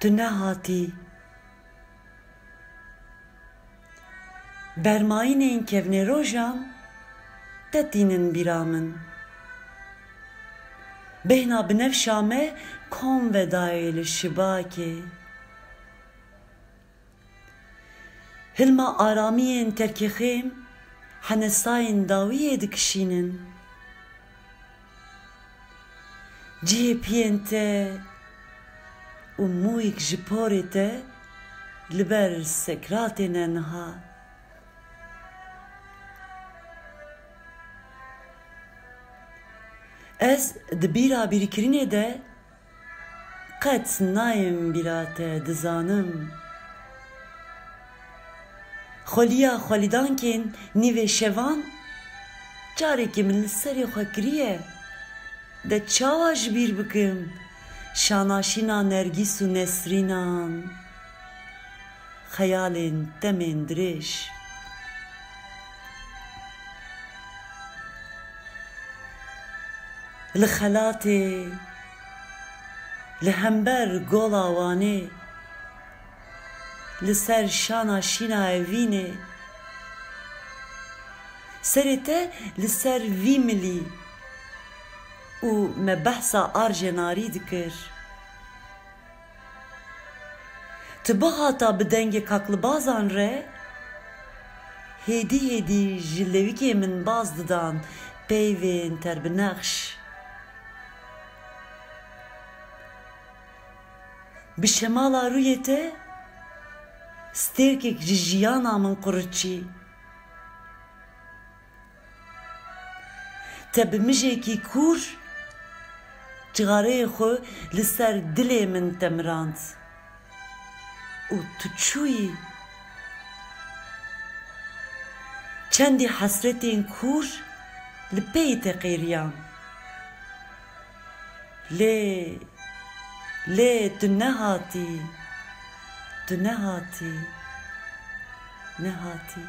Tu nehatî. Bermayînên kevnêrojan te tînin bîra min. Bêhna bi nefşa me kom vedayê li şibakê. Hilma aramiyên terkîxêm henesayên dawiyê dikişînin. Cihê piyên te û mûyek ji porê te li ber sekratê ne niha. Ez di bîra bîrkirinê de qet nayêm bîra te dizanim. Xweliya xwelîdankên nîvê şevan carekî min li serê xwe kiriye. De çawa ji bîr bikim şanaşîna Nergîs û Nesrînan, xeyalên demên dirêj. Li xelatê, li hember gola wanê, li ser şana şîna evînê, serê te li ser vî milî û me behsa arjê narî dikir. Tu bihata bi dengê kaklibazan re, hêdî hêdî ji lewikê min baz didan peyvên terbinexş. Bi şemala rûyê te stêrkek ji jiyana min quriçî. Te bi mijekî kûr cixareyê xwe li ser dilê min temirand û tu çûyî. Çendî hesretên kûr li peyê te qêriyan. Lê tu nehatî, tu nehatî, nehatî.